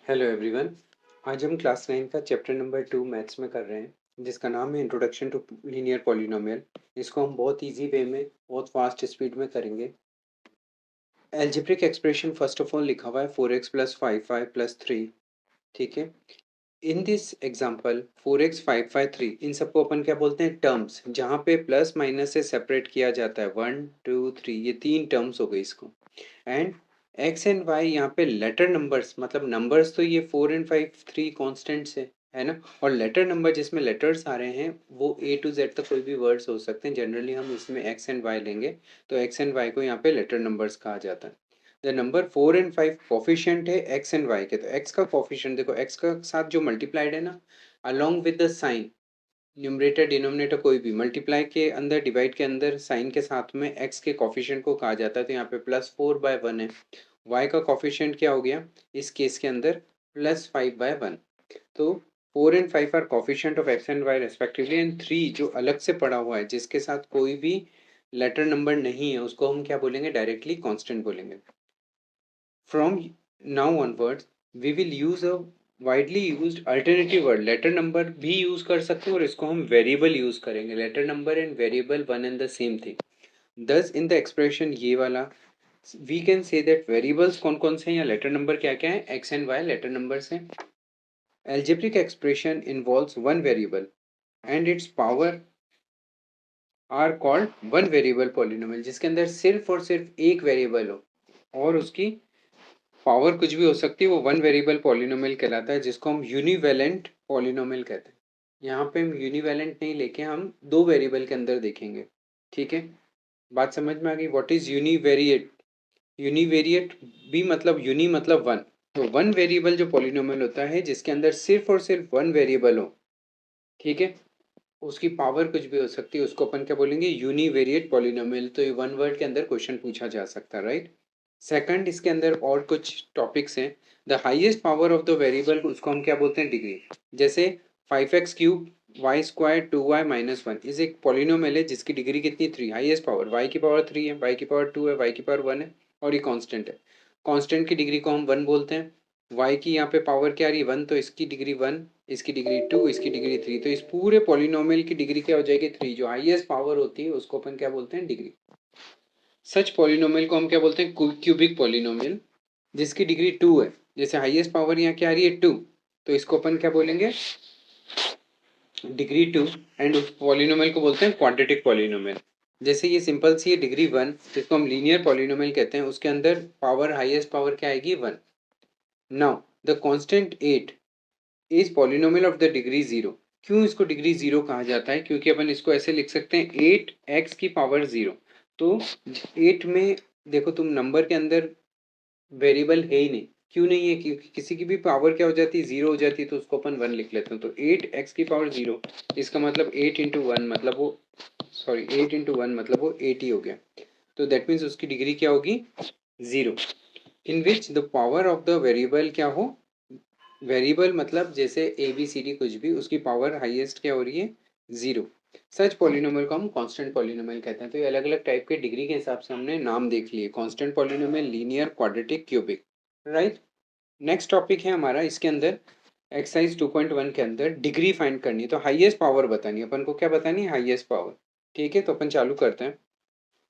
Hello everyone. आज हम class 9 का चैप्टर नंबर 2 मैथ्स में कर रहे हैं जिसका नाम है इंट्रोडक्शन टू लीनियर पॉलिनोमियल। इसको हम बहुत इजी वे में बहुत फास्ट स्पीड में करेंगे। Algebraic expression first of all लिखा हुआ है 4x प्लस 5y प्लस 3। ठीक है। In this example 4x 5y 3 इन सबको अपन क्या बोलते हैं, टर्म्स, जहाँ पे प्लस माइनस से सेपरेट किया जाता है। 1 2 3 ये तीन टर्म्स हो गई इसको। एंड एक्स एंड वाई यहाँ पे लेटर नंबर्स, मतलब नंबर्स तो ये 4 and 5 3 कॉन्स्टेंट्स है ना। और लेटर नंबर जिसमें लेटर्स आ रहे हैं वो A to Z तक कोई भी वर्ड्स हो सकते हैं। जनरली हम इसमें एक्स एंड वाई लेंगे, तो एक्स एंड वाई को यहाँ पे लेटर नंबर्स कहा जाता है। द नंबर 4 and 5 कोफिशिएंट है एक्स एंड वाई के, तो एक्स का कोफिशिएंट देखो, एक्स का साथ जो मल्टीप्लाइड है ना, along with the sign, numerator denominator कोई भी मल्टीप्लाई के अंदर, डिवाइड के अंदर साइन के साथ में एक्स के कोफिशिएंट को कहा जाता है। तो यहाँ पे +4/1 है। y का कोफिशिएंट क्या हो गया इस केस के अंदर, +5/1। तो 4 and 5 are coefficient of x and y respectively, and 3 जो अलग से पड़ा हुआ है जिसके साथ कोई भी लेटर नंबर नहीं है उसको हम क्या बोलेंगे, डायरेक्टली कांस्टेंट बोलेंगे। From now onwards we will use a widely used alternative word. Letter number भी यूज कर सकते हैं और इसको हम वेरिएबल यूज करेंगे। Letter number and variable one and the same thing. Thus in the expression ये वाला we can say that variables कौन कौन से हैं या लेटर नंबर क्या क्या है, x and y letter numbers हैं। Algebraic expression involves one variable and its power are called one variable polynomial, जिसके अंदर सिर्फ और सिर्फ एक वेरिएबल हो और उसकी पावर कुछ भी हो सकती है, वो वन वेरिएबल पॉलिनोमियल कहलाता है, जिसको हम यूनिवेलेंट पॉलिनोमियल कहते हैं। यहाँ पे हम यूनिवेलेंट नहीं लेके हम दो वेरिएबल के अंदर देखेंगे। ठीक है, बात समझ में आ गई। What is univariate? यूनिवेरिएट भी मतलब यूनि मतलब वन। तो वन वेरिएबल जो पॉलिनोमियल होता है जिसके अंदर सिर्फ और सिर्फ वन वेरिएबल हो, ठीक है, उसकी पावर कुछ भी हो सकती है, उसको अपन क्या बोलेंगे, यूनिवेरिएट पॉलिनोमियल। तो ये वन वर्ड के अंदर क्वेश्चन पूछा जा सकता है, राइट। सेकंड, इसके अंदर और कुछ टॉपिक्स हैं। The highest power of the variable उसको हम क्या बोलते हैं, डिग्री। जैसे 5x³ y² 2y - 1 इज एक पॉलिनोमियल है जिसकी डिग्री कितनी, 3। हाईएस्ट पावर y की पावर 3 है, y की पावर 2 है, y की पावर 1 है और ये कांस्टेंट है। कांस्टेंट की डिग्री को हम 1 बोलते हैं। y की यहाँ पे पावर क्या आ रही है, 1, तो इसकी डिग्री 1, इसकी डिग्री 2, इसकी डिग्री 3। तो इस पूरे पॉलिनोमियल की डिग्री क्या हो जाएगी, 3। जो हाईएस्ट पावर होती है उसको अपन क्या बोलते हैं, डिग्री। सच पॉलिनोमियल को हम क्या बोलते हैं, क्यूबिक पॉलिनोमियल, जिसकी डिग्री 2 है। जैसे हाईएस्ट पावर यहाँ क्या आ रही है, 2, तो इसको अपन क्या बोलेंगे, डिग्री 2। एंड उस पॉलिनोमियल को बोलते हैं क्वाड्रेटिक पॉलिनोमियल। जैसे ये सिंपल सी है डिग्री 1, जिसको हम लीनियर पॉलिनोमियल कहते हैं, उसके अंदर पावर, हाईएस्ट पावर क्या आएगी, 1। Now the constant 8 is polynomial of the degree 0। क्यों इसको डिग्री 0 कहा जाता है, क्योंकि अपन इसको ऐसे लिख सकते हैं 8x की पावर 0। तो 8 में देखो तुम, नंबर के अंदर वेरिएबल है ही नहीं। क्यों नहीं है, क्योंकि किसी की भी पावर क्या हो जाती है, 0 हो जाती है, तो उसको अपन 1 लिख लेते हैं। तो 8x की पावर 0, इसका मतलब 8 इंटू वन मतलब वो, सॉरी 8 इंटू वन मतलब वो 80 हो गया। तो दैट मीन्स उसकी डिग्री क्या होगी, 0। In which the power of the variable क्या हो, वेरिएबल मतलब जैसे ए बी सी डी कुछ भी, उसकी पावर हाईएस्ट क्या हो रही है, 0। सच पॉलिनोमियल को हम कांस्टेंट पॉलिनोमियल कहते हैं। तो ये अलग अलग टाइप के डिग्री के हिसाब से हमने नाम देख लिए, constant polynomial, linear, quadratic, cubic, right. Next topic है हमारा, इसके अंदर एक्सरसाइज 2.1 के अंदर डिग्री फाइंड करनी है। तो हाईएस्ट पावर बतानी है अपन को, क्या बतानी है, हाईएस्ट पावर। ठीक है, तो अपन चालू करते हैं।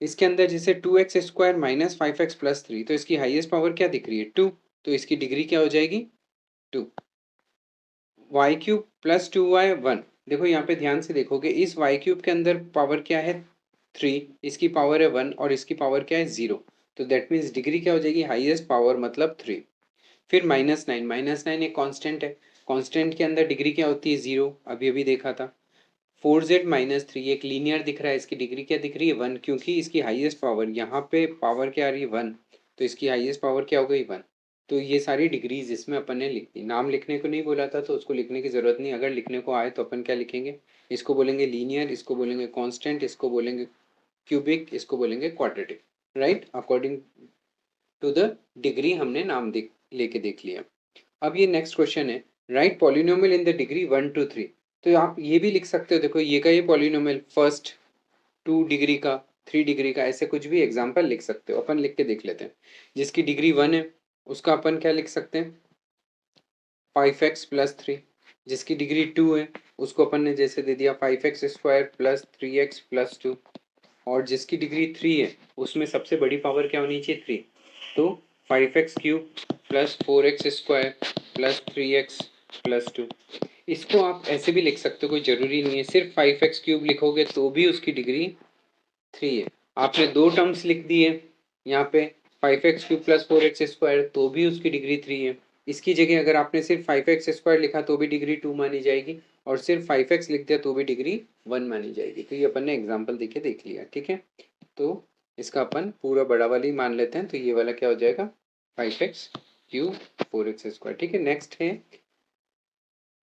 इसके अंदर जैसे 2x² - 5x + 3, तो इसकी हाईएस्ट पावर क्या दिख रही है, 2। तो इसकी डिग्री क्या हो जाएगी, 2। y³ + 2y 1। देखो यहाँ पे ध्यान से देखोगे, इस y³ के अंदर पावर क्या है, 3, इसकी पावर है 1 और इसकी पावर क्या है, 0। तो दैट मीन्स डिग्री क्या हो जाएगी, हाईएस्ट पावर मतलब 3। फिर -9 एक कांस्टेंट है। कांस्टेंट के अंदर डिग्री क्या होती है, 0, अभी अभी देखा था। 4z - 3 एक लीनियर दिख रहा है, इसकी डिग्री क्या दिख रही है, 1, क्योंकि इसकी हाईएस्ट पावर, यहाँ पे पावर क्या आ रही है, 1, तो इसकी हाईएस्ट पावर क्या हो गई, 1। तो ये सारी डिग्रीज इसमें अपन ने लिख दी। नाम लिखने को नहीं बोला था तो उसको लिखने की जरूरत नहीं। अगर लिखने को आए तो अपन क्या लिखेंगे, इसको बोलेंगे लीनियर, इसको बोलेंगे कांस्टेंट, इसको बोलेंगे क्यूबिक, इसको बोलेंगे quadratic, right, according to the degree हमने नाम लेके देख लिया। अब ये नेक्स्ट क्वेश्चन है, right polynomial in the degree 1 to 3। तो आप ये भी लिख सकते हो, देखो ये का ये पॉलिनोमियल, फर्स्ट 2 डिग्री का, 3 डिग्री का, ऐसे कुछ भी एग्जांपल लिख सकते हो। अपन लिख के देख लेते हैं। जिसकी डिग्री 1 है उसका अपन क्या लिख सकते हैं, 5x प्लस 3, जिसकी डिग्री 2 है उसको अपन ने जैसे दे दिया 5x square plus 3x plus 2, और जिसकी डिग्री 3 है उसमें सबसे बड़ी पावर क्या होनी चाहिए 3, तो 5x cube plus 4x square plus 3x plus 2। इसको आप ऐसे भी लिख सकते हो, कोई ज़रूरी नहीं है सिर्फ 5x क्यूब लिखोगे तो भी उसकी डिग्री 3 है। आपने दो टर्म्स लिख दिए यहाँ पे 5x cube plus 4x square तो भी उसकी डिग्री 3 है। इसकी जगह अगर आपने सिर्फ 5x स्क्वायर लिखा तो भी डिग्री 2 मानी जाएगी, और सिर्फ 5x लिख दिया तो भी डिग्री 1 मानी जाएगी। तो ये अपन ने एग्जाम्पल देके देख लिया, ठीक है। तो इसका अपन पूरा बड़ा वाला ही मान लेते हैं, तो ये वाला क्या हो जाएगा 5x क्यूब 4x स्क्वायर, ठीक है। नेक्स्ट है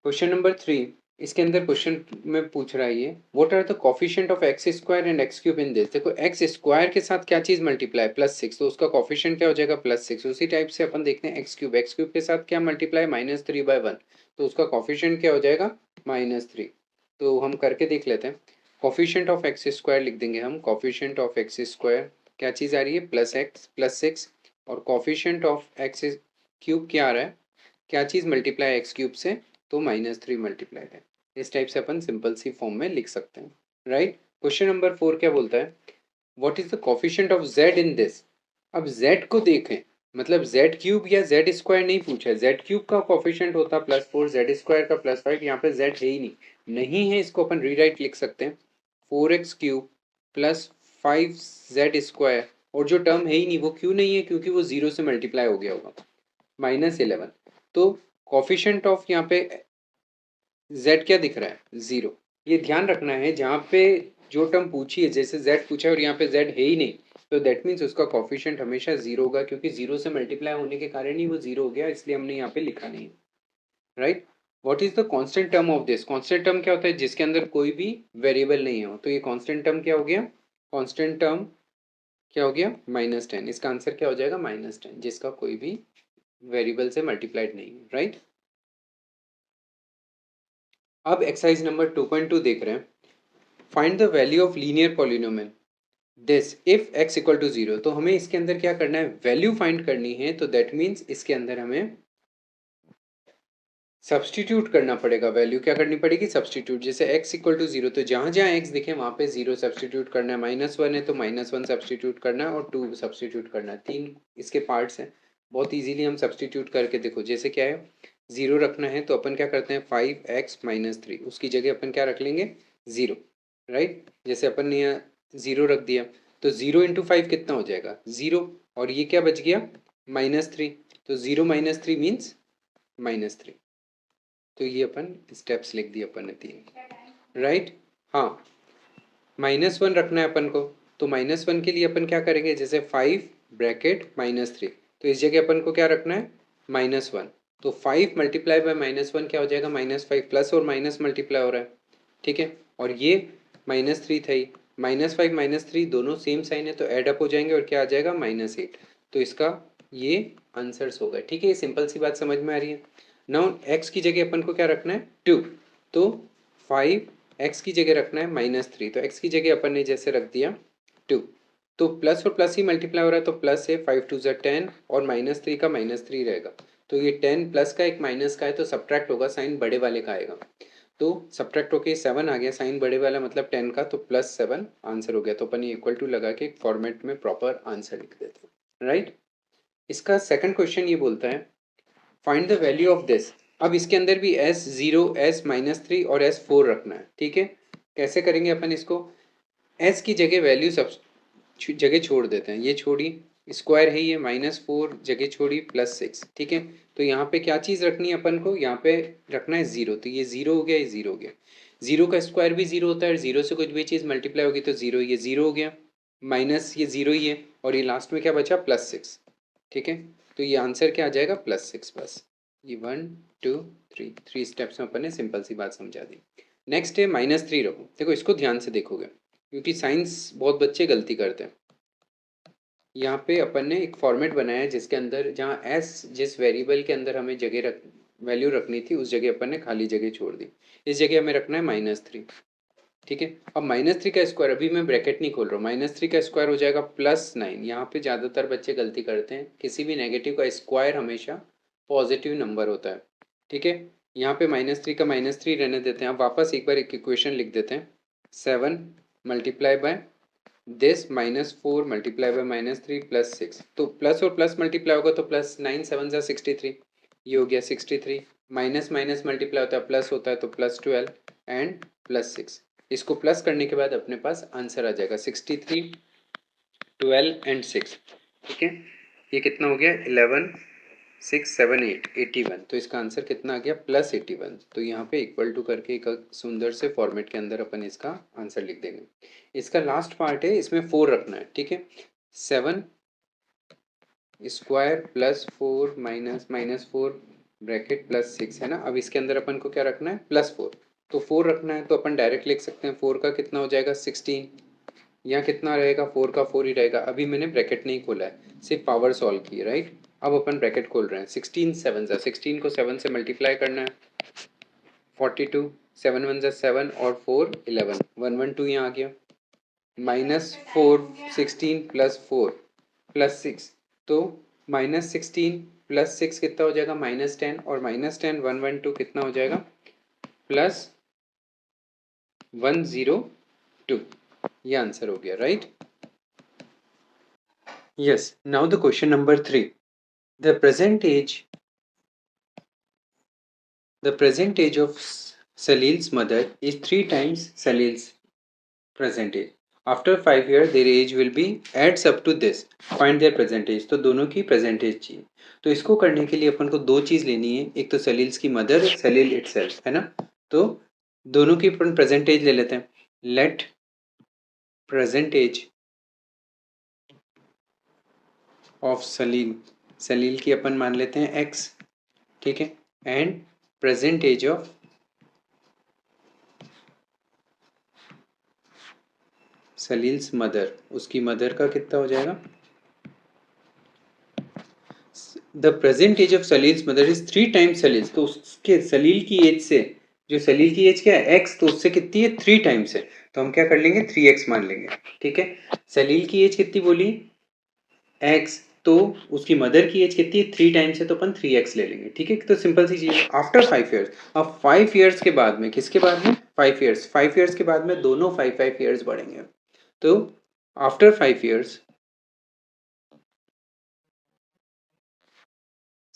क्वेश्चन नंबर 3। इसके अंदर क्वेश्चन में पूछ रहा है ये what are the coefficient of x square and x cube in this. देखो एक्स स्क्वायर के साथ क्या चीज मल्टीप्लाई +6, तो उसका कोफिशिएंट क्या हो जाएगा +6। उसी टाइप से अपन देखते हैं एक्स क्यूब के साथ क्या मल्टीप्लाई -3/1, तो उसका कोफिशिएंट क्या हो जाएगा -3। तो हम करके देख लेते हैं। कोफिशिएंट ऑफ एक्स स्क्वायर लिख देंगे हम, कोफिशिएंट ऑफ एक्स स्क्वायर क्या चीज आ रही है +6, और कोफिशिएंट ऑफ एक्स क्यूब क्या आ रहा है, क्या चीज मल्टीप्लाई एक्स क्यूब से, तो -3 मल्टीप्लाई है। इस टाइप से अपन सिंपल सी फॉर्म में लिख सकते हैं, राइट। क्वेश्चन नंबर 4 क्या बोलता है what is the coefficient of z in this. अब z को देखें, मतलब z क्यूब या z स्क्वायर नहीं पूछा है, z क्यूब का कोफिशिएंट होता +4, z स्क्वायर का +5, यहाँ पे z है ही नहीं है, इसको अपन रीराइट लिख सकते हैं 4x cube plus 5z square, और जो टर्म है ही नहीं वो क्यों नहीं है, क्योंकि वो 0 से मल्टीप्लाई हो गया होगा -11। तो कोफिशिएंट ऑफ यहाँ पे z क्या दिख रहा है 0। ये ध्यान रखना है जहाँ पे जो टर्म पूछी है, जैसे z पूछा है और यहाँ पे z है ही नहीं, तो दैट मीन्स उसका कोफिशिएंट हमेशा 0 होगा, क्योंकि 0 से मल्टीप्लाई होने के कारण ही वो 0 हो गया, इसलिए हमने यहाँ पे लिखा नहीं, right. What is the constant term of this. Constant term क्या होता है जिसके अंदर कोई भी वेरिएबल नहीं हो, तो ये कांस्टेंट टर्म क्या हो गया, कांस्टेंट टर्म क्या हो गया -10। इसका आंसर क्या हो जाएगा -10, जिसका कोई भी वेरिएबल से मल्टीप्लाइड नहीं है, राइट। अब एक्सरसाइज नंबर 2.2 देख रहे हैं। Find the value of linear polynomial this if x equal to 0। तो हमें इसके अंदर क्या करना है, वैल्यू फाइंड करनी है, तो दैट मीन्स इसके अंदर हमें सब्सटीट्यूट करना पड़ेगा। वैल्यू क्या करनी पड़ेगी, सब्सटीट्यूट। जैसे x इक्वल टू 0, तो जहाँ जहाँ x दिखे वहाँ पे 0 सब्सटीट्यूट करना है, -1 है तो -1 सब्सटीट्यूट करना है, और 2 सब्सटीट्यूट करना है। 3 इसके पार्ट्स हैं, बहुत इजीली हम सब्सटीट्यूट करके देखो। जैसे क्या है 0 रखना है तो अपन क्या करते हैं 5x - 3, उसकी जगह अपन क्या रख लेंगे 0, राइट। जैसे अपन ने यहाँ 0 रख दिया तो 0 × 5 कितना हो जाएगा 0, और ये क्या बच गया -3, तो 0 - 3 मीन्स -3। तो ये अपन स्टेप्स लिख दिए अपन ने 3, राइट। हाँ, -1 रखना है अपन को, तो -1 के लिए अपन क्या करेंगे, जैसे 5 ब्रैकेट -3, तो इस जगह अपन को क्या रखना है -1, तो 5 मल्टीप्लाई बाय -1 क्या हो जाएगा -5, प्लस और माइनस मल्टीप्लाई हो रहा है, ठीक है। और ये -3 था ही, -5 -3 दोनों सेम साइन है तो ऐड अप हो जाएंगे, और क्या आ जाएगा -8। तो इसका ये आंसर्स हो गए, ठीक है। ये सिंपल सी बात समझ में आ रही है। नाउ x की जगह अपन को क्या रखना है 2, तो 5 x की जगह रखना है -3, तो x की जगह अपन ने जैसे रख दिया 2, तो प्लस और प्लस ही मल्टीप्लाई हो रहा है, तो प्लस है 5 2 10, और -3 का -3 रहेगा, तो ये 10 प्लस का एक माइनस का है, तो सब्ट्रैक्ट होगा, साइन बड़े वाले का आएगा, तो सब्ट्रैक्ट होके 7 आ गया, साइन बड़े वाला मतलब 10 का, तो +7 आंसर हो गया। तो अपन ये इक्वल टू लगा के फॉर्मेट में प्रॉपर आंसर लिख देते हैं, राइट। इसका सेकंड क्वेश्चन ये बोलता है find the value of this. अब इसके अंदर भी S0 S-3 और S4 रखना है, ठीक है। कैसे करेंगे अपन इसको, S की जगह वैल्यू सब जगह छोड़ देते हैं, ये छोड़ी, स्क्वायर है ये -4 जगह छोड़ी +6, ठीक है। तो यहाँ पे क्या चीज़ रखनी है अपन को, यहाँ पे रखना है 0, तो ये 0 हो गया, ये 0 हो गया। 0 का स्क्वायर भी 0 होता है, 0 से कुछ भी चीज़ मल्टीप्लाई होगी तो 0, ये 0 हो गया, माइनस ये 0 ही है, और ये लास्ट में क्या बचा +6, ठीक है। तो ये आंसर क्या आ जाएगा +6 बस। ये 1 2 3 स्टेप्स में अपन ने सिंपल सी बात समझा दी। नेक्स्ट है -3 रखो। देखो इसको ध्यान से देखोगे, क्योंकि साइंस बहुत बच्चे गलती करते हैं। यहाँ पे अपन ने एक फॉर्मेट बनाया है जिसके अंदर जहाँ s जिस वेरिएबल के अंदर हमें जगह रख वैल्यू रखनी थी उस जगह अपन ने खाली जगह छोड़ दी, इस जगह हमें रखना है -3, ठीक है। अब -3 का स्क्वायर, अभी मैं ब्रैकेट नहीं खोल रहा हूँ, -3 का स्क्वायर हो जाएगा +9। यहाँ पे ज़्यादातर बच्चे गलती करते हैं, किसी भी नेगेटिव का स्क्वायर हमेशा पॉजिटिव नंबर होता है, ठीक है, यहाँ पे -3 का -3 रहने देते हैं। अब वापस एक बार एक इक्वेशन लिख देते हैं, 7 multiply by this -4 multiply by -3 plus 6। तो प्लस और प्लस मल्टीप्लाई होगा तो प्लस 9 7 जा 63, ये हो गया 63। माइनस माइनस मल्टीप्लाई होता है प्लस होता है तो प्लस 12 एंड प्लस 6। इसको प्लस करने के बाद अपने पास आंसर आ जाएगा 63, 12 एंड 6। ठीक है, ये कितना हो गया 11 6 7 8 81। तो इसका आंसर कितना आ गया +81। तो यहाँ पे इक्वल टू करके एक सुंदर से फॉर्मेट के अंदर अपन इसका आंसर लिख देंगे। इसका लास्ट पार्ट है, इसमें 4 रखना है। ठीक है, 7 square plus 4 minus minus 4 bracket plus 6 है ना। अब इसके अंदर अपन को क्या रखना है +4। तो 4 रखना है तो अपन डायरेक्ट लिख सकते हैं 4 का कितना हो जाएगा 16। यहाँ कितना रहेगा 4 का 4 ही रहेगा। अभी मैंने ब्रैकेट नहीं खोला है, सिर्फ पावर सॉल्व की है, राइट। अब अपन ब्रैकेट खोल रहे हैं, 16 7 जा 16 को 7 से मल्टीप्लाई करना है, 42 7 1 जा 7 और 4 11 112 यहाँ आ गया। -4 16 प्लस 4 प्लस 6, तो -16 प्लस 6 कितना हो जाएगा -10 और -10 112 कितना हो जाएगा +102। ये आंसर हो गया, right. Yes, now the question number 3. The present age of Salil's mother is 3 times Salil's present age. After 5 years, their age will be adds up to this. Find their present age. तो दोनों की present age चाहिए। तो इसको करने के लिए अपन को दो चीज़ लेनी है, एक तो सलील्स की मदर, सलील itself, है ना। तो दोनों की अपन present age ले लेते हैं। Let present age of सलील, सलील की अपन मान लेते हैं x, ठीक है, and present age of Salil's mother, उसकी मदर का कितना हो जाएगा। The present age of Salil's mother is 3 times Salil's. तो उसके सलील की एज से, जो सलील की एज क्या है x, तो उससे कितनी है 3 टाइम्स है, तो हम क्या कर लेंगे 3x मान लेंगे। ठीक है, सलील की एज कितनी बोली x, तो उसकी मदर की एज कितनी है 3 टाइम्स है, तो अपन 3x ले लेंगे। ठीक है, तो सिंपल सी चीज। आफ्टर 5 ईयर्स, अब 5 ईयर्स के बाद में, किसके बाद में 5 ईयर्स, 5 ईयर्स के बाद में दोनों 5 ईयर्स बढ़ेंगे। तो आफ्टर 5 ईयर्स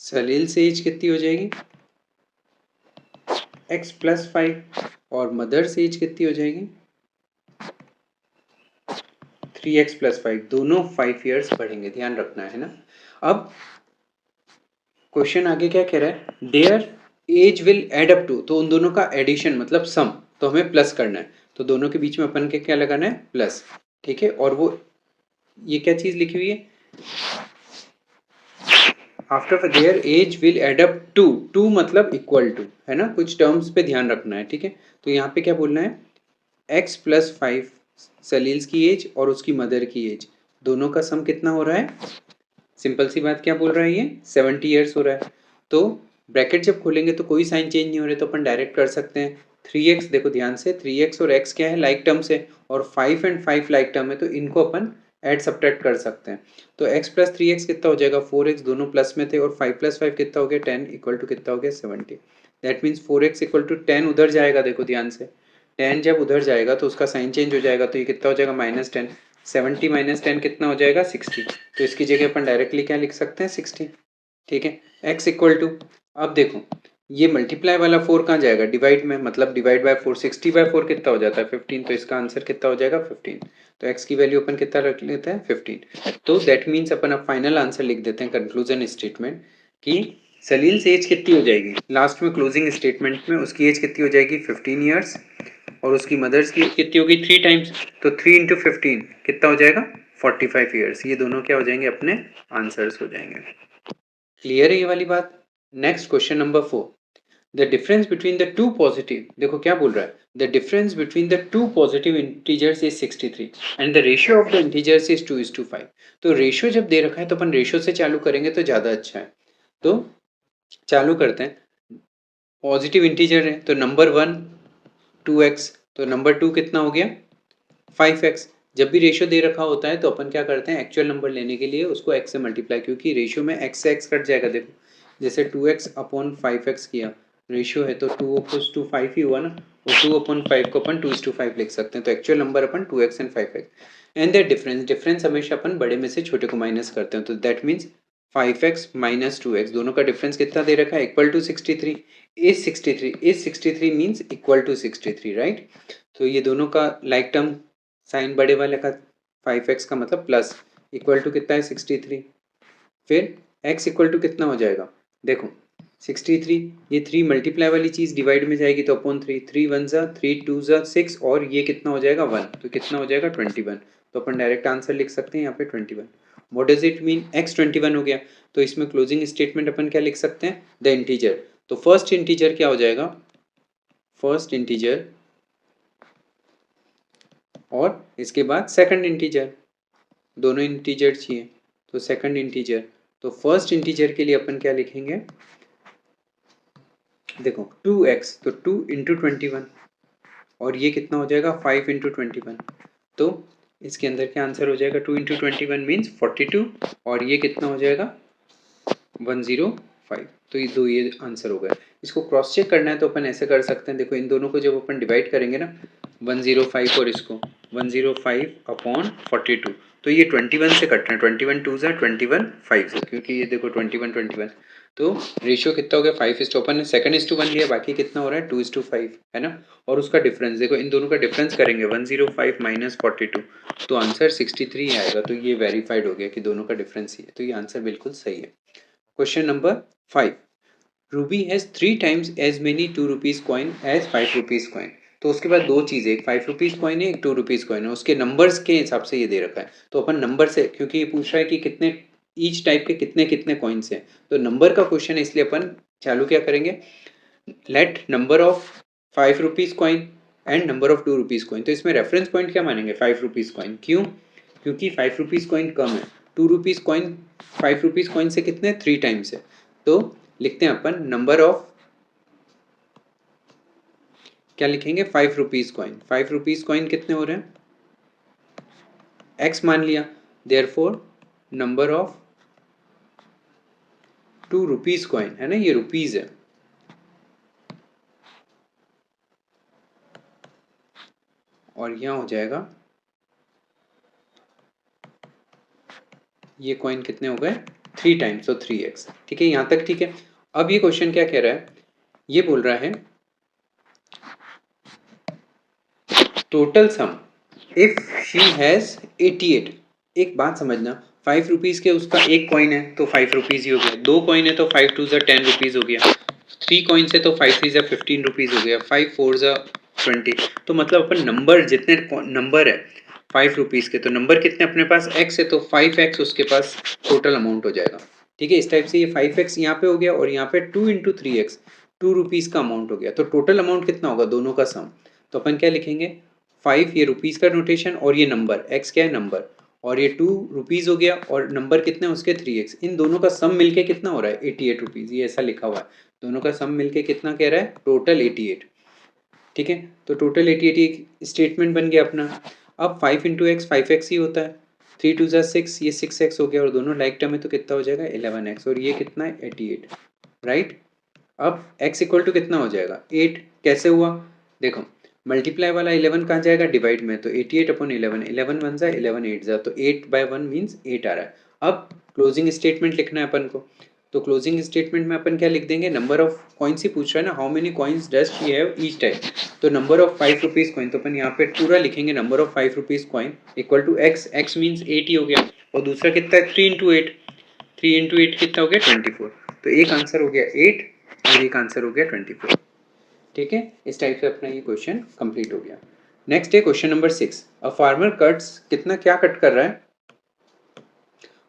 सलील से एज कितनी हो जाएगी x + 5 और मदर से एज कितनी हो जाएगी 3x + 5। दोनों 5 ईयर्स बढ़ेंगे, ध्यान रखना है ना। अब क्वेश्चन आगे क्या कह रहा है, their ages will add up to, तो उन दोनों का एडिशन मतलब सम, तो हमें प्लस करना है, तो दोनों के बीच में अपन के क्या लगाना है प्लस। ठीक है, और वो ये क्या चीज लिखी हुई है, after their ages will add up to मतलब इक्वल टू, है ना, कुछ टर्म्स पे ध्यान रखना है। ठीक है, तो यहाँ पे क्या बोलना है x + 5 सलील्स की एज और उसकी मदर की एज, दोनों का सम कितना हो रहा है। सिंपल सी बात, क्या बोल रहा है ये 70 ईयर्स हो रहा है। तो ब्रैकेट जब खोलेंगे तो कोई साइन चेंज नहीं हो रहे, तो अपन डायरेक्ट कर सकते हैं 3x। देखो ध्यान से, 3x और x क्या है लाइक टर्म्स है, और 5 एंड 5 लाइक टर्म है, तो इनको अपन ऐड सब्ट्रैक्ट कर सकते हैं। तो x + 3x कितना हो जाएगा 4x, दोनों प्लस में थे, और 5 + 5 कितना हो गया 10 इक्वल टू कितना हो गया 70। That means 4x equal to 10 उधर जाएगा, देखो ध्यान से 10 जब उधर जाएगा तो उसका साइन चेंज हो जाएगा, तो ये कितना हो जाएगा -10। 70 - 10 कितना हो जाएगा 60। तो इसकी जगह अपन डायरेक्टली क्या लिख सकते हैं 60। ठीक है, x इक्वल टू, अब देखो ये मल्टीप्लाई वाला 4 कहाँ जाएगा डिवाइड में, मतलब डिवाइड बाय 4, 60/4 कितना हो जाता है 15, तो इसका आंसर कितना हो जाएगा 15। तो x की वैल्यू अपन कितना रख लेते हैं 15। तो दैट मीन्स अपन अब फाइनल आंसर लिख देते हैं कंक्लूजन स्टेटमेंट कि सलील एज कितनी हो जाएगी, लास्ट में क्लोजिंग स्टेटमेंट में उसकी एज कितनी हो जाएगी 15 ईयर्स, और उसकी मदर्स की कितनी होगी 3 टाइम्स, तो 3 × 15 कितना हो जाएगा 45 ईयर्स। ये दोनों क्या हो जाएंगे अपने आंसर्स हो जाएंगे। क्लियर है ये वाली बात। Next question number 4, the difference between the two positive, देखो क्या बोल रहा है, the difference between the two positive integers is 63 and the ratio of the integers is 2:5। तो रेशियो जब दे रखा है तो अपन रेशियो से चालू करेंगे तो ज़्यादा अच्छा है। तो चालू करते हैं, पॉजिटिव इंटीजर है तो नंबर 1 2x, तो नंबर 2 कितना हो गया 5x। जब भी रेशियो दे रखा होता है तो अपन क्या करते हैं एक्चुअल नंबर लेने के लिए उसको x से मल्टीप्लाई, क्योंकि रेशियो में x से x कट जाएगा। देखो जैसे 2x/5x किया रेशियो है तो 2:5 ही हुआ ना, और 2/5 को अपन 2:5 लिख सकते हैं, तो actual number upon 2x and 5x and the difference हमेशा अपन बड़े में से छोटे को माइनस करते हैं, तो that means 5x minus 2x, दोनों का डिफरेंस कितना दे रखा है, equal to 63। Is 63 means equal to 63, right. तो ये दोनों का लाइक टर्म साइन बड़े वाले का 5x का मतलब प्लस, इक्वल टू कितना है 63, फिर x इक्वल टू कितना हो जाएगा, देखो 63, ये 3 मल्टीप्लाई वाली चीज डिवाइड में जाएगी तो अपॉन 3, 3 1 जा 3 2 जा 6, और ये कितना हो जाएगा 1, तो कितना हो जाएगा 21, तो अपन डायरेक्ट आंसर लिख सकते हैं यहाँ पे 21। What does it mean, x 21 हो गया, तो इसमें क्लोजिंग स्टेटमेंट अपन क्या लिख सकते हैं, द इंटीजर, तो फर्स्ट इंटीजर क्या हो जाएगा, फर्स्ट इंटीजर और इसके बाद सेकंड इंटीजर, दोनों इंटीजर चाहिए, तो सेकंड इंटीजर, तो फर्स्ट इंटीजर के लिए अपन क्या लिखेंगे, देखो 2x, तो 2 इंटू 21, और ये कितना हो जाएगा 5 इंटू 21, तो इसके अंदर क्या आंसर हो जाएगा, 2 इंटू 21 मीन्स 42, और ये कितना हो जाएगा 105, तो ये आंसर हो गया। इसको क्रॉस चेक करना है तो अपन ऐसे कर सकते हैं, देखो इन दोनों को जब अपन डिवाइड करेंगे ना 105 और इसको 105 अपॉन 42, तो ये 21 से कट रहे हैं, 21 2 जा 21 5 से, क्योंकि ये देखो 21 तो रेशियो कितना हो गया 5:, अपन ने 2:1 लिया, बाकी कितना हो रहा है 2:5 है ना, और उसका डिफरेंस देखो, इन दोनों का डिफरेंस करेंगे 105 माइनस 42, तो आंसर 63 आएगा, तो ये वेरीफाइड हो गया कि दोनों का डिफरेंस ही है, तो ये आंसर बिल्कुल सही है। Question number 5. Ruby has 3 times as many 2 rupees coin as 5 rupees coin. तो उसके बाद दो चीज़ें, एक 5 रुपीज़ कॉइन है, एक 2 रुपीज़ कॉइन है, उसके नंबर्स के हिसाब से ये दे रखा है, तो अपन नंबर से, क्योंकि ये पूछ रहा है कि कितने ईच टाइप के कितने कितने कॉइन्स हैं, तो नंबर का क्वेश्चन है, इसलिए अपन चालू क्या करेंगे, let number of 5 rupees coin and number of 2 rupees coin, तो इसमें रेफरेंस पॉइंट क्या मानेंगे 5 रुपीज़ कॉइन, क्यों, क्योंकि 5 रुपीज़ कॉइन कम है, 2 रुपीज़ कॉइन 5 रुपीज़ कॉइन से कितने 3 टाइम्स है, तो लिखते हैं अपन नंबर ऑफ, क्या लिखेंगे 5 रुपीज़ कॉइन, 5 रुपीज़ कॉइन कितने हो रहे हैं, x मान लिया, therefore number of 2 rupees coin है ना, ये रुपीज़ है, और यहाँ हो जाएगा ये कॉइन कितने हो गए 3 टाइम्स, तो 3x, ठीक है, यहाँ तक ठीक है। अब ये क्वेश्चन क्या कह रहा है, ये बोल रहा है total sum if she has 88, एक बात समझना 5 रुपीज़ के उसका एक कॉइन है तो 5 रुपीज़ ही हो गया, 2 कॉइन है तो 5 2 जा 10 रुपीज़ हो गया, 3 कॉइन से तो 5 3 जा 15 रुपीज़ हो गया, 5 4 जा 20, तो मतलब अपन नंबर जितने नंबर है 5 रुपीज़ के, तो नंबर कितने अपने पास x है, तो 5x उसके पास टोटल अमाउंट हो जाएगा, ठीक है, इस टाइप से ये 5x यहाँ पे हो गया, और यहाँ पे 2 इंटू 3x 2 रुपीज़ का अमाउंट हो गया, तो टोटल अमाउंट कितना होगा दोनों का सम, तो अपन क्या लिखेंगे 5 ये रुपीज़ का नोटेशन, और ये नंबर x क्या है नंबर, और ये 2 रुपीज़ हो गया, और नंबर कितने उसके 3x, इन दोनों का सम मिलके कितना हो रहा है 88 रुपीज़, ये ऐसा लिखा हुआ है, दोनों का सम मिलके कितना कह रहा है टोटल 88, ठीक है, तो टोटल 88 एक स्टेटमेंट बन गया अपना। अब 5 इंटू एक्स 5x ही होता है, 3 2 जा 6, ये 6x हो गया, और दोनों लाइक टर्म है तो कितना हो जाएगा 11x, और ये कितना है 88, राइट। अब x इक्वल टू कितना हो जाएगा 8, कैसे हुआ, देखो मल्टीप्लाई वाला 11 कहाँ जाएगा डिवाइड में, तो 88 अपॉन 11, 11 1 जा 11 8 जा, तो 8/1 मीन्स 8 आ रहा है। अब क्लोजिंग स्टेटमेंट लिखना है अपन को, तो क्लोजिंग स्टेटमेंट में अपन क्या लिख देंगे, नंबर ऑफ कॉइन्स ही पूछ रहा है ना, how many coins does she have each type, तो नंबर ऑफ 5 रुपीज़ कॉइन, तो अपन यहाँ पे पूरा लिखेंगे number of 5 rupees coin equal to x means 8 ही हो गया, और दूसरा कितना है 3 इंटू 8, 3 इंटू 8 कितना हो गया 24, तो एक आंसर हो गया 8 और एक आंसर हो गया 24, ठीक है, इस टाइप से अपना ये क्वेश्चन कंप्लीट हो गया। नेक्स्ट है question number 6, a farmer cuts, कितना क्या कट कर रहा है,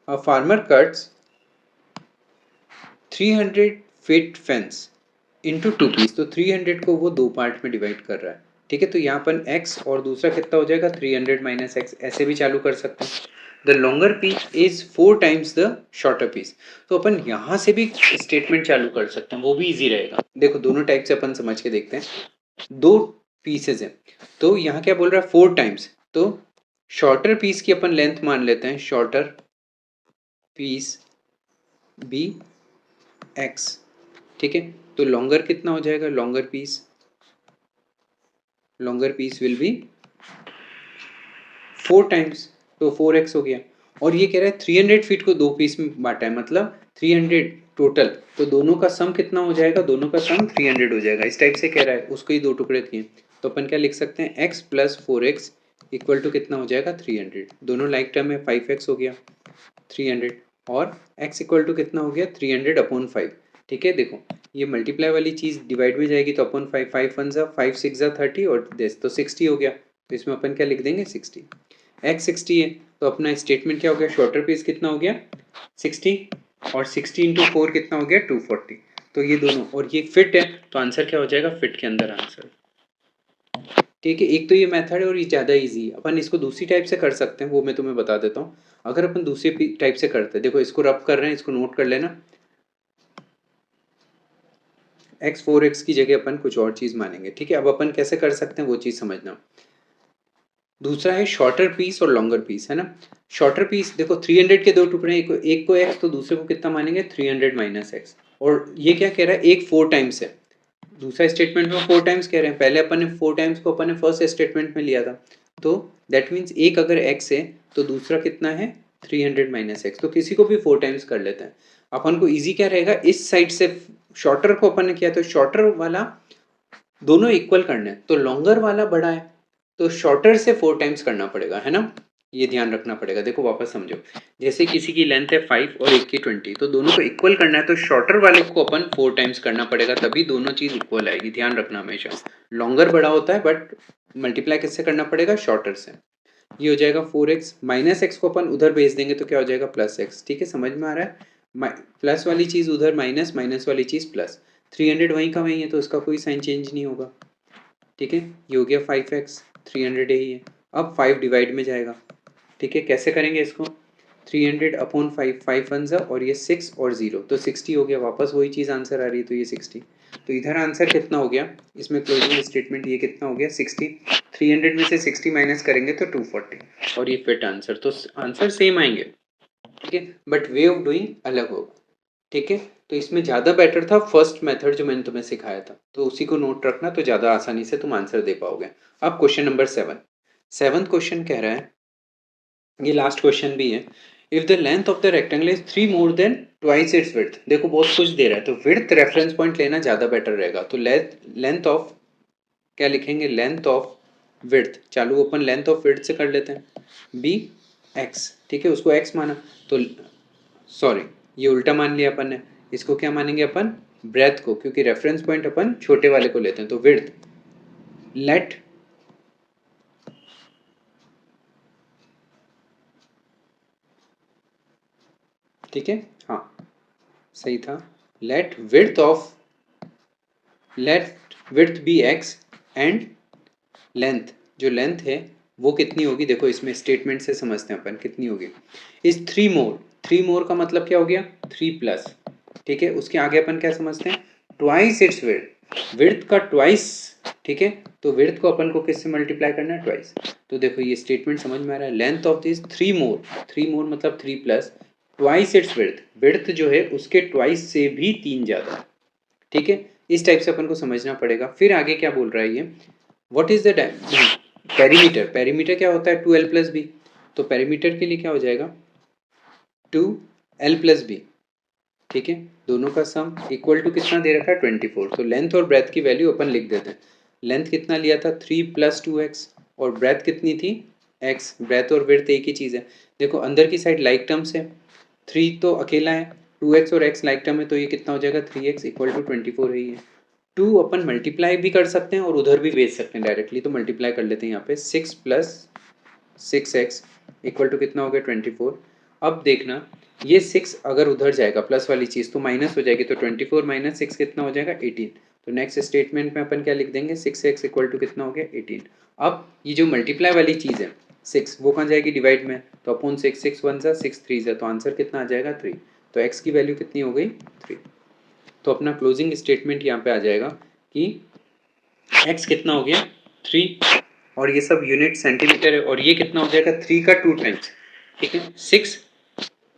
a farmer cuts 300 feet fence into 2 piece, तो 300 को वो दो पार्ट में डिवाइड कर रहा है, ठीक है, तो यहाँ पर x और दूसरा कितना हो जाएगा 300 माइनस एक्स, ऐसे भी चालू कर सकते हैं। The longer piece is 4 times the shorter piece, तो अपन यहाँ से भी स्टेटमेंट चालू कर सकते हैं, वो भी इजी रहेगा। देखो दोनों टाइप से अपन समझ के देखते हैं, दो पीसेज हैं, तो यहाँ क्या बोल रहा है 4 टाइम्स, तो शॉर्टर पीस की अपन लेंथ मान लेते हैं, शॉर्टर पीस बी x, ठीक है, तो लॉन्गर कितना हो जाएगा, longer piece will be 4 times, तो 4x हो गया। और ये कह रहा है 300 फीट को 2 पीस में बांटा है, मतलब 300 टोटल, तो दोनों का सम कितना हो जाएगा, दोनों का सम 300 हो जाएगा। इस टाइप से कह रहा है, उसको ही 2 टुकड़े किए, तो अपन क्या लिख सकते हैं, x plus 4x equal to कितना हो जाएगा 300। दोनों लाइक टर्म में 5x हो गया 300, और x इक्वल टू कितना हो गया 300 अपॉन 5। ठीक है, देखो ये मल्टीप्लाई वाली चीज़ डिवाइड में जाएगी तो अपॉन 5, 5 1 5 6 30, और दिस तो 60 हो गया, तो इसमें अपन क्या लिख देंगे 60। x 60 है, तो अपना स्टेटमेंट क्या हो गया, शॉर्टर पीस कितना हो गया 60, और 60 इंटू 4 कितना हो गया 240। तो ये दोनों, और ये फिट है, तो आंसर क्या हो जाएगा, फिट के अंदर आंसर। ठीक है, एक तो ये मेथड है और ये ज़्यादा इजी है। अपन इसको दूसरी टाइप से कर सकते हैं, वो मैं तुम्हें बता देता हूँ। अगर अपन दूसरी टाइप से करते हैं, देखो इसको रब कर रहे हैं, इसको नोट कर लेना, x 4x की जगह अपन कुछ और चीज़ मानेंगे। ठीक है, अब अपन कैसे कर सकते हैं वो चीज़ समझना। दूसरा है शॉर्टर पीस और लॉन्गर पीस, है ना। शॉर्टर पीस देखो 300 के 2 टुकड़े, एक को x, तो दूसरे को कितना मानेंगे 300 माइनस एक्स। और ये क्या कह रहा है, एक 4 टाइम्स है, दूसरा स्टेटमेंट में 4 टाइम्स कह रहे हैं, पहले अपन ने 4 टाइम्स को अपन ने फर्स्ट स्टेटमेंट में लिया था, तो दैट मीन्स एक अगर x है तो दूसरा कितना है 300 माइनस एक्स, तो किसी को भी 4 टाइम्स कर लेते हैं। अपन को इजी क्या रहेगा, इस साइड से शॉर्टर को अपन ने किया, तो शॉर्टर वाला दोनों इक्वल करने हैं, तो लॉन्गर वाला बड़ा है, तो शॉर्टर से 4 टाइम्स करना पड़ेगा, है ना, ये ध्यान रखना पड़ेगा। देखो वापस समझो, जैसे किसी की लेंथ है 5 और एक की 20, तो दोनों को इक्वल करना है, तो शॉर्टर वाले को अपन 4 टाइम्स करना पड़ेगा, तभी दोनों चीज इक्वल आएगी, ध्यान रखना हमेशा। लॉन्गर बड़ा होता है, बट मल्टीप्लाई किससे करना पड़ेगा, शॉर्टर से। ये हो जाएगा 4x, माइनस एक्स को अपन उधर भेज देंगे तो क्या हो जाएगा प्लस एक्स। ठीक है, समझ में आ रहा है, प्लस वाली चीज उधर माइनस, माइनस वाली चीज प्लस, 300 वहीं का वहीं है, तो उसका कोई साइन चेंज नहीं होगा। ठीक है, ये हो गया 5x, 300 ही है। अब 5 डिवाइड में जाएगा। ठीक है, कैसे करेंगे इसको, 300 अपॉन 5, 5 वन ज़ा, और ये 6 और 0, तो 60 हो गया, वापस वही चीज़ आंसर आ रही है, तो ये 60। तो इधर आंसर कितना हो गया, इसमें क्लोजिंग स्टेटमेंट ये कितना हो गया 60, 300 में से 60 माइनस करेंगे तो 240, और ये फिट आंसर, तो आंसर सेम आएंगे। ठीक है, बट वे ऑफ डूइंग अलग होगा। ठीक है, तो इसमें ज़्यादा बेटर था फर्स्ट मेथड जो मैंने तुम्हें सिखाया था, तो उसी को नोट रखना, तो ज़्यादा आसानी से तुम आंसर दे पाओगे। अब क्वेश्चन नंबर 7th क्वेश्चन कह रहा है, ये लास्ट क्वेश्चन भी है, if the length of the rectangle is 3 more than twice its width. देखो बहुत कुछ दे रहा है, तो विड्थ रेफरेंस पॉइंट लेना ज़्यादा बेटर रहेगा, तो लेंथ ऑफ, क्या लिखेंगे, लेंथ ऑफ विड्थ, चालू अपन लेंथ ऑफ विड्थ से कर लेते हैं, बी एक्स। ठीक है, उसको एक्स माना, तो सॉरी ये उल्टा मान लिया अपन ने, इसको क्या मानेंगे अपन, ब्रेथ को, क्योंकि रेफरेंस पॉइंट अपन छोटे वाले को लेते हैं, तो विड्थ लेट ठीक है, हाँ सही था, let width be x, and length, जो लेंथ है वो कितनी होगी, देखो इसमें स्टेटमेंट से समझते हैं अपन कितनी होगी, इस 3 मोर का मतलब क्या हो गया 3 प्लस। ठीक है, उसके आगे अपन क्या समझते हैं, ट्वाइस इट्स विड्थ का ट्वाइस। ठीक है, तो विड्थ को अपन को किससे मल्टीप्लाई करना है, ट्वाइस। तो देखो ये स्टेटमेंट समझ में आ रहा है, लेंथ ऑफ दिस 3 मोर मतलब 3 प्लस ट्वाइस इट्स विड्थ जो है उसके ट्वाइस से भी 3 ज़्यादा। ठीक है, इस टाइप से अपन को समझना पड़ेगा। फिर आगे क्या बोल रहा है ये, what is the perimeter, perimeter क्या होता है 2l प्लस बी, तो पेरीमीटर के लिए क्या हो जाएगा 2l प्लस बी। ठीक है, दोनों का सम इक्वल टू कितना दे रखा है 24, तो लेंथ और ब्रेथ की वैल्यू अपन लिख देते हैं। लेंथ कितना लिया था 3 प्लस 2x, और ब्रेथ कितनी थी x, ब्रेथ और विड्थ एक ही चीज़ है। देखो अंदर की साइड लाइक टर्म्स है, 3 तो अकेला है, 2x और x लाइक टर्म है, तो ये कितना हो जाएगा 3x इक्वल टू 24 है ये। 2 अपन मल्टीप्लाई भी कर सकते हैं और उधर भी भेज सकते हैं डायरेक्टली, तो मल्टीप्लाई कर लेते हैं यहाँ पे, 6 प्लस 6x इक्वल टू कितना हो गया 24। अब देखना ये 6 अगर उधर जाएगा प्लस वाली चीज़ तो माइनस हो जाएगी, तो 24 माइनस 6 कितना हो जाएगा 18। तो नेक्स्ट स्टेटमेंट में अपन क्या लिख देंगे 6x इक्वल टू कितना हो गया 18। अब ये जो मल्टीप्लाई वाली चीज़ है 6 वो कहाँ जाएगी डिवाइड में, तो अपॉन 6, 6 1 सा 6 3 सा, तो आंसर कितना आ जाएगा 3। तो x की वैल्यू कितनी हो गई 3। तो अपना क्लोजिंग स्टेटमेंट यहाँ पे आ जाएगा कि x कितना हो गया 3, और ये सब यूनिट सेंटीमीटर है, और ये कितना हो जाएगा 3 का 2 टाइम्स। ठीक है, 6,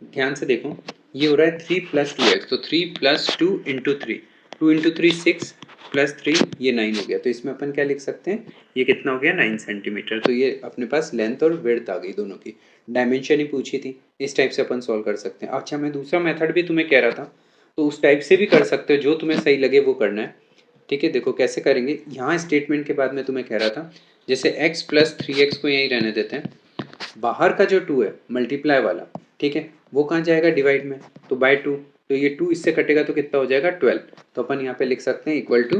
ध्यान से देखो ये हो रहा है 3 प्लस 2x, तो 3 प्लस 2 इंटू 3, 2 इंटू 3 6 प्लस 3 ये 9 हो गया। तो इसमें अपन क्या लिख सकते हैं, ये कितना हो गया 9 सेंटीमीटर। तो ये अपने पास लेंथ और विड्थ आ गई दोनों की, डायमेंशन ही पूछी थी। इस टाइप से अपन सॉल्व कर सकते हैं। अच्छा मैं दूसरा मेथड भी तुम्हें कह रहा था, तो उस टाइप से भी कर सकते हो, जो तुम्हें सही लगे वो करना है। ठीक है, देखो कैसे करेंगे। यहाँ स्टेटमेंट के बाद मैं तुम्हें कह रहा था, जैसे x प्लस 3x को यहीं रहने देते हैं, बाहर का जो 2 है मल्टीप्लाई वाला, ठीक है, वो कहाँ जाएगा डिवाइड में, तो बाय 2। तो ये 2 इससे कटेगा तो कितना हो जाएगा 12। तो अपन यहाँ पे लिख सकते हैं इक्वल टू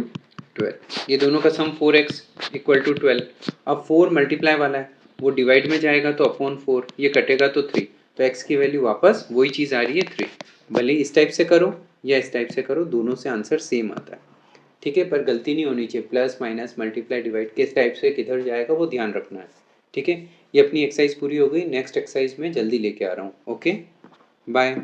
12। ये दोनों का सम 4x इक्वल टू 12। अब 4 मल्टीप्लाई वाला है, वो डिवाइड में जाएगा तो अपॉन 4, ये कटेगा तो 3। तो x की वैल्यू वापस वही चीज़ आ रही है 3। भले इस टाइप से करो या इस टाइप से करो, दोनों से आंसर सेम आता है। ठीक है, पर गलती नहीं होनी चाहिए, प्लस माइनस मल्टीप्लाई डिवाइड किस टाइप से किधर जाएगा वो ध्यान रखना है। ठीक है, ये अपनी एक्सरसाइज पूरी हो गई। नेक्स्ट एक्सरसाइज में जल्दी लेके आ रहा हूँ। Okay, bye.